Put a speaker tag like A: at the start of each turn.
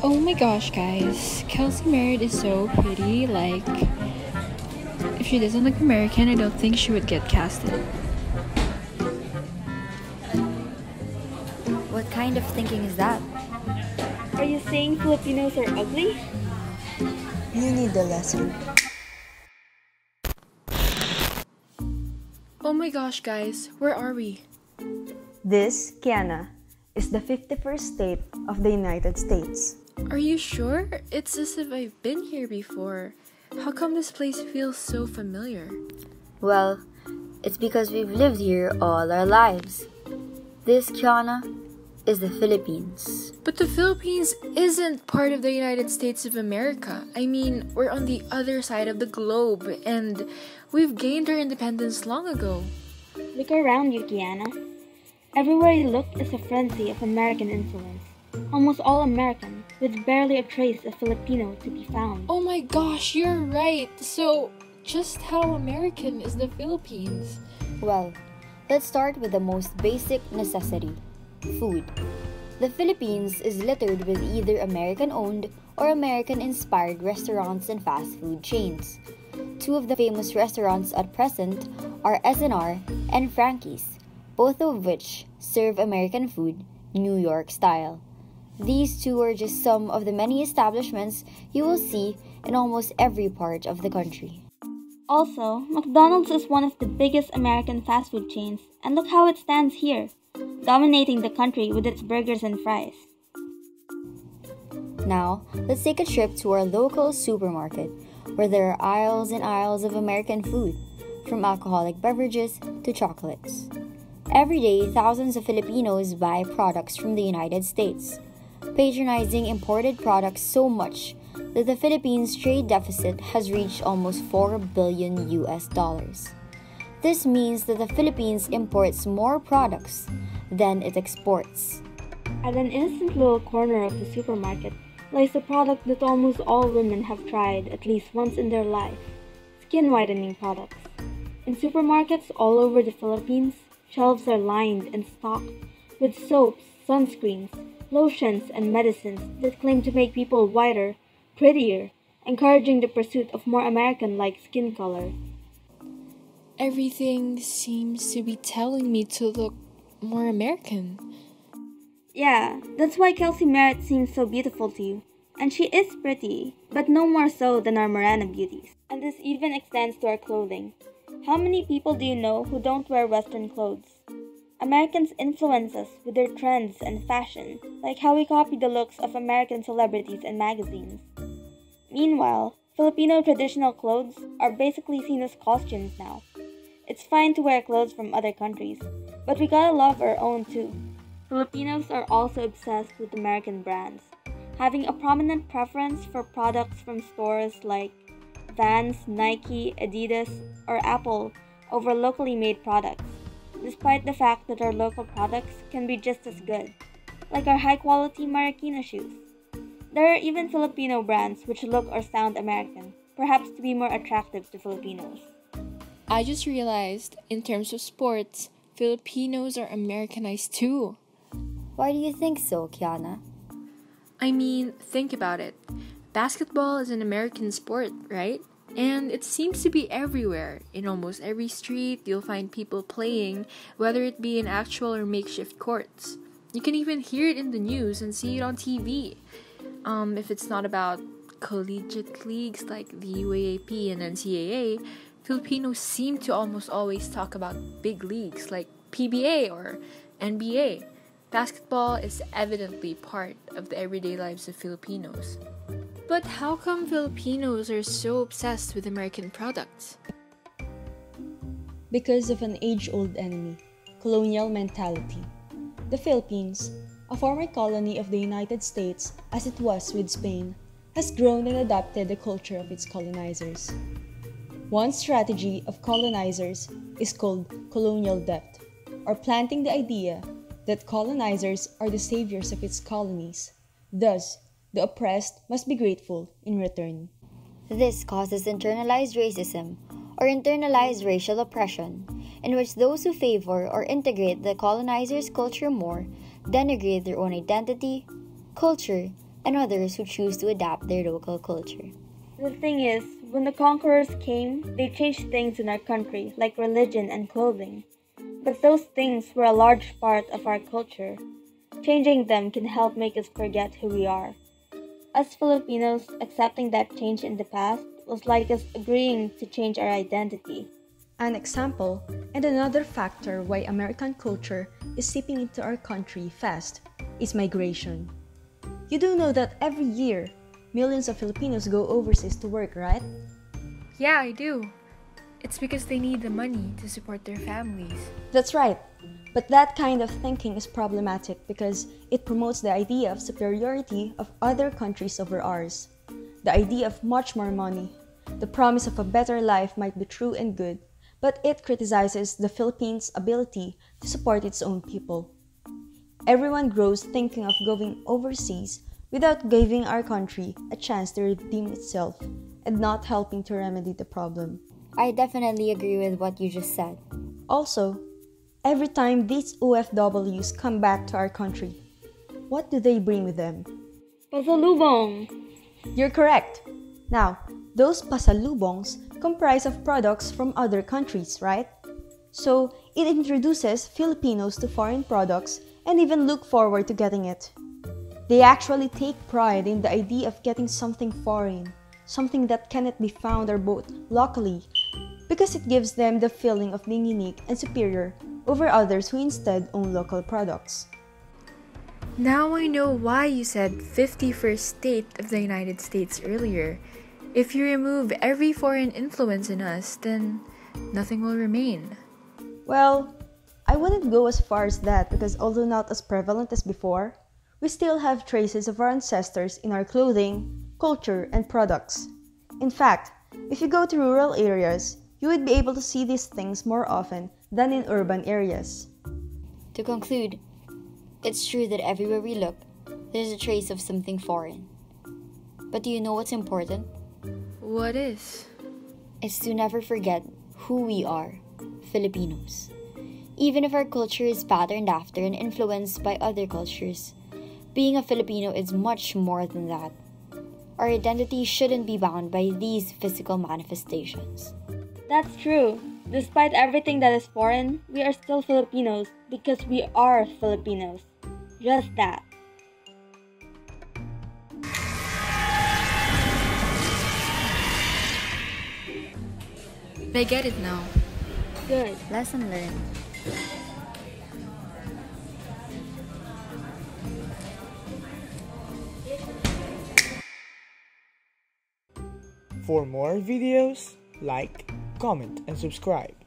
A: Oh my gosh, guys. Kelsey Merritt is so pretty. Like, if she doesn't look American, I don't think she would get casted.
B: What kind of thinking is that?
C: Are you saying Filipinos are ugly?
D: You need the lesson.
A: Oh my gosh, guys. Where are we?
D: This, Keana, is the 51st state of the United States.
A: Are you sure? It's as if I've been here before. How come this place feels so familiar?
B: Well, it's because we've lived here all our lives. This, Keana, is the Philippines.
A: But the Philippines isn't part of the United States of America. I mean, we're on the other side of the globe, and we've gained our independence long ago.
C: Look around you, Keana. Everywhere you look is a frenzy of American influence. Almost all American, with barely a trace of Filipino to be found.
A: Oh my gosh, you're right. So, just how American is the Philippines?
B: Well, let's start with the most basic necessity, food. The Philippines is littered with either American-owned or American-inspired restaurants and fast food chains. Two of the famous restaurants at present are SNR and Frankie's, both of which serve American food, New York style. These two are just some of the many establishments you will see in almost every part of the country.
C: Also, McDonald's is one of the biggest American fast food chains, and look how it stands here, dominating the country with its burgers and fries.
B: Now, let's take a trip to our local supermarket, where there are aisles and aisles of American food, from alcoholic beverages to chocolates. Every day, thousands of Filipinos buy products from the United States, patronizing imported products so much that the Philippines' trade deficit has reached almost 4 billion US dollars. This means that the Philippines imports more products than it exports.
C: At an innocent little corner of the supermarket lies a product that almost all women have tried at least once in their life: skin whitening products. In supermarkets all over the Philippines, shelves are lined and stocked with soaps, sunscreens, lotions, and medicines that claim to make people whiter, prettier, encouraging the pursuit of more American-like skin color.
A: Everything seems to be telling me to look more American.
C: Yeah, that's why Kelsey Merritt seems so beautiful to you. And she is pretty, but no more so than our Morena beauties. And this even extends to our clothing. How many people do you know who don't wear Western clothes? Americans influence us with their trends and fashion, like how we copy the looks of American celebrities and magazines. Meanwhile, Filipino traditional clothes are basically seen as costumes now. It's fine to wear clothes from other countries, but we gotta love our own too. Filipinos are also obsessed with American brands, having a prominent preference for products from stores like Vans, Nike, Adidas, or Apple over locally made products, despite the fact that our local products can be just as good, like our high-quality Marikina shoes. There are even Filipino brands which look or sound American, perhaps to be more attractive to Filipinos.
A: I just realized, in terms of sports, Filipinos are Americanized too.
B: Why do you think so, Keana?
A: I mean, think about it. Basketball is an American sport, right? And it seems to be everywhere. In almost every street, you'll find people playing, whether it be in actual or makeshift courts. You can even hear it in the news and see it on TV. If it's not about collegiate leagues like the UAAP and NCAA, Filipinos seem to almost always talk about big leagues like PBA or NBA. Basketball is evidently part of the everyday lives of Filipinos. But how come Filipinos are so obsessed with American products?
D: Because of an age-old enemy, colonial mentality. The Philippines, a former colony of the United States as it was with Spain, has grown and adopted the culture of its colonizers. One strategy of colonizers is called colonial debt, or planting the idea that colonizers are the saviors of its colonies. Thus, the oppressed must be grateful in return.
B: This causes internalized racism, or internalized racial oppression, in which those who favor or integrate the colonizer's culture more denigrate their own identity, culture, and others who choose to adapt their local culture.
C: The thing is, when the conquerors came, they changed things in our country, like religion and clothing. But those things were a large part of our culture. Changing them can help make us forget who we are. As Filipinos, accepting that change in the past was like us agreeing to change our identity.
D: An example, and another factor why American culture is seeping into our country fast, is migration. You do know that every year, millions of Filipinos go overseas to work, right?
A: Yeah, I do. It's because they need the money to support their families.
D: That's right. But that kind of thinking is problematic because it promotes the idea of superiority of other countries over ours. The idea of much more money. The promise of a better life might be true and good, but it criticizes the Philippines' ability to support its own people. Everyone grows thinking of going overseas without giving our country a chance to redeem itself and not helping to remedy the problem.
B: I definitely agree with what you just said.
D: Also, every time these OFWs come back to our country, what do they bring with them?
C: Pasalubong!
D: You're correct. Now, those pasalubongs comprise of products from other countries, right? So, it introduces Filipinos to foreign products and even look forward to getting it. They actually take pride in the idea of getting something foreign, something that cannot be found or bought locally, because it gives them the feeling of being unique and superior over others who instead own local products.
A: Now I know why you said 51st state of the United States earlier. If you remove every foreign influence in us, then nothing will remain.
D: Well, I wouldn't go as far as that because although not as prevalent as before, we still have traces of our ancestors in our clothing, culture, and products. In fact, if you go to rural areas, you would be able to see these things more often than in urban areas.
B: To conclude, it's true that everywhere we look, there's a trace of something foreign. But do you know what's important?
A: What is?
B: It's to never forget who we are, Filipinos. Even if our culture is patterned after and influenced by other cultures, being a Filipino is much more than that. Our identity shouldn't be bound by these physical manifestations.
C: That's true. Despite everything that is foreign, we are still Filipinos because we are Filipinos. Just that.
A: I get it now.
C: Good.
B: Lesson learned.
E: For more videos, like, comment, and subscribe.